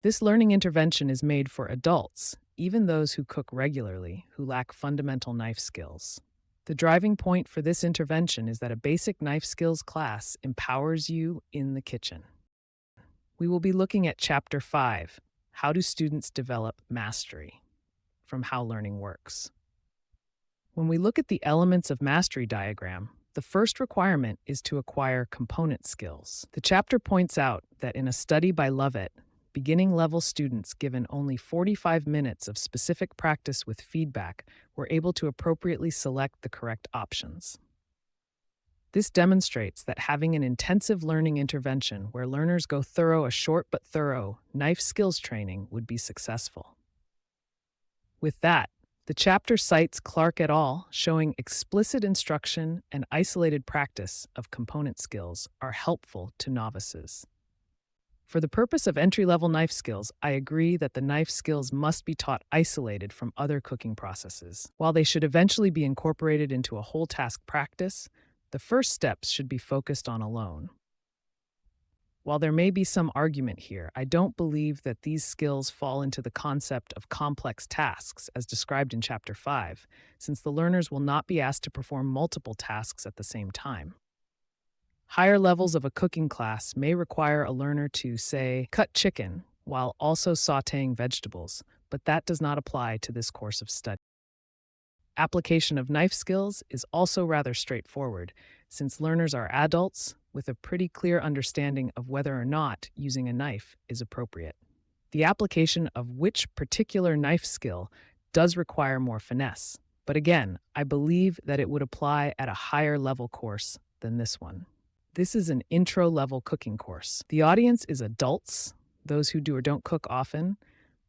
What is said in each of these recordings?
This learning intervention is made for adults, even those who cook regularly, who lack fundamental knife skills. The driving point for this intervention is that a basic knife skills class empowers you in the kitchen. We will be looking at Chapter 5, How do Students Develop Mastery, from How Learning Works. When we look at the elements of mastery diagram, the first requirement is to acquire component skills. The chapter points out that in a study by Lovett, beginning level students given only 45 minutes of specific practice with feedback were able to appropriately select the correct options. This demonstrates that having an intensive learning intervention where learners go through a short but thorough knife skills training would be successful. With that, the chapter cites Clark et al., showing explicit instruction and isolated practice of component skills are helpful to novices. For the purpose of entry-level knife skills, I agree that the knife skills must be taught isolated from other cooking processes. While they should eventually be incorporated into a whole task practice, the first steps should be focused on alone. While there may be some argument here, I don't believe that these skills fall into the concept of complex tasks as described in Chapter 5, since the learners will not be asked to perform multiple tasks at the same time. Higher levels of a cooking class may require a learner to, say, cut chicken while also sautéing vegetables, but that does not apply to this course of study. Application of knife skills is also rather straightforward, since learners are adults with a pretty clear understanding of whether or not using a knife is appropriate. The application of which particular knife skill does require more finesse, but again, I believe that it would apply at a higher level course than this one. This is an intro-level cooking course. The audience is adults, those who do or don't cook often,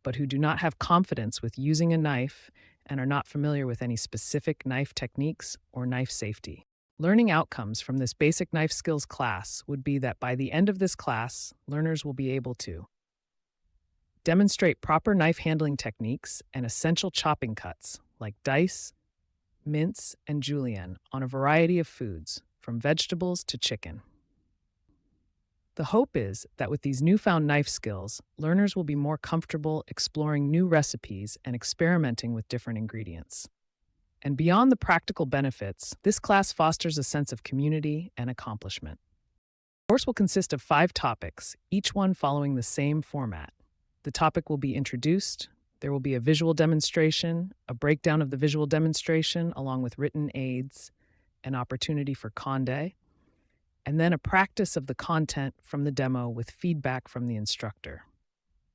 but who do not have confidence with using a knife and are not familiar with any specific knife techniques or knife safety. Learning outcomes from this basic knife skills class would be that by the end of this class, learners will be able to demonstrate proper knife handling techniques and essential chopping cuts like dice, mince, and julienne on a variety of foods, from vegetables to chicken. The hope is that with these newfound knife skills, learners will be more comfortable exploring new recipes and experimenting with different ingredients. And beyond the practical benefits, this class fosters a sense of community and accomplishment. The course will consist of 5 topics, each one following the same format. The topic will be introduced, there will be a visual demonstration, a breakdown of the visual demonstration along with written aids, an opportunity for conde, and then a practice of the content from the demo with feedback from the instructor.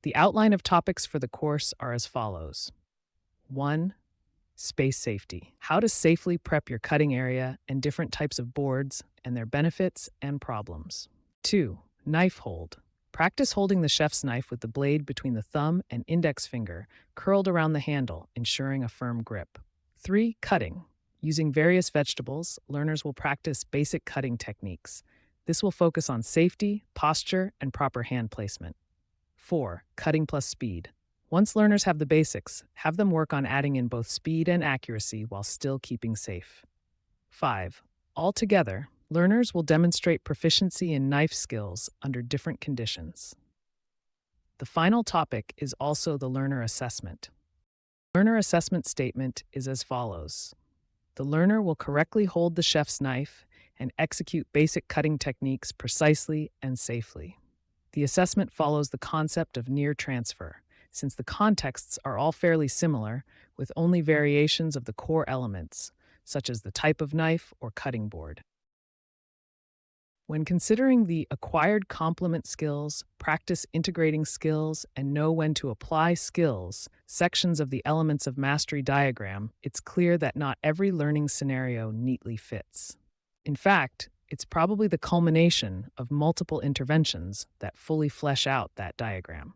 The outline of topics for the course are as follows. 1. Space safety. How to safely prep your cutting area and different types of boards and their benefits and problems. 2. Knife hold. Practice holding the chef's knife with the blade between the thumb and index finger curled around the handle, ensuring a firm grip. 3. Cutting. Using various vegetables, learners will practice basic cutting techniques. This will focus on safety, posture, and proper hand placement. 4. Cutting plus speed. Once learners have the basics, have them work on adding in both speed and accuracy while still keeping safe. 5. Altogether, learners will demonstrate proficiency in knife skills under different conditions. The final topic is also the learner assessment. Learner assessment statement is as follows. The learner will correctly hold the chef's knife and execute basic cutting techniques precisely and safely. The assessment follows the concept of near transfer, since the contexts are all fairly similar, with only variations of the core elements, such as the type of knife or cutting board. When considering the acquired complement skills, practice integrating skills, and know when to apply skills, sections of the elements of mastery diagram, it's clear that not every learning scenario neatly fits. In fact, it's probably the culmination of multiple interventions that fully flesh out that diagram.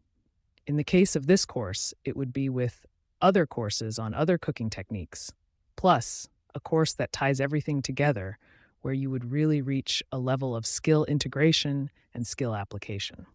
In the case of this course, it would be with other courses on other cooking techniques, plus a course that ties everything together where you would really reach a level of skill integration and skill application.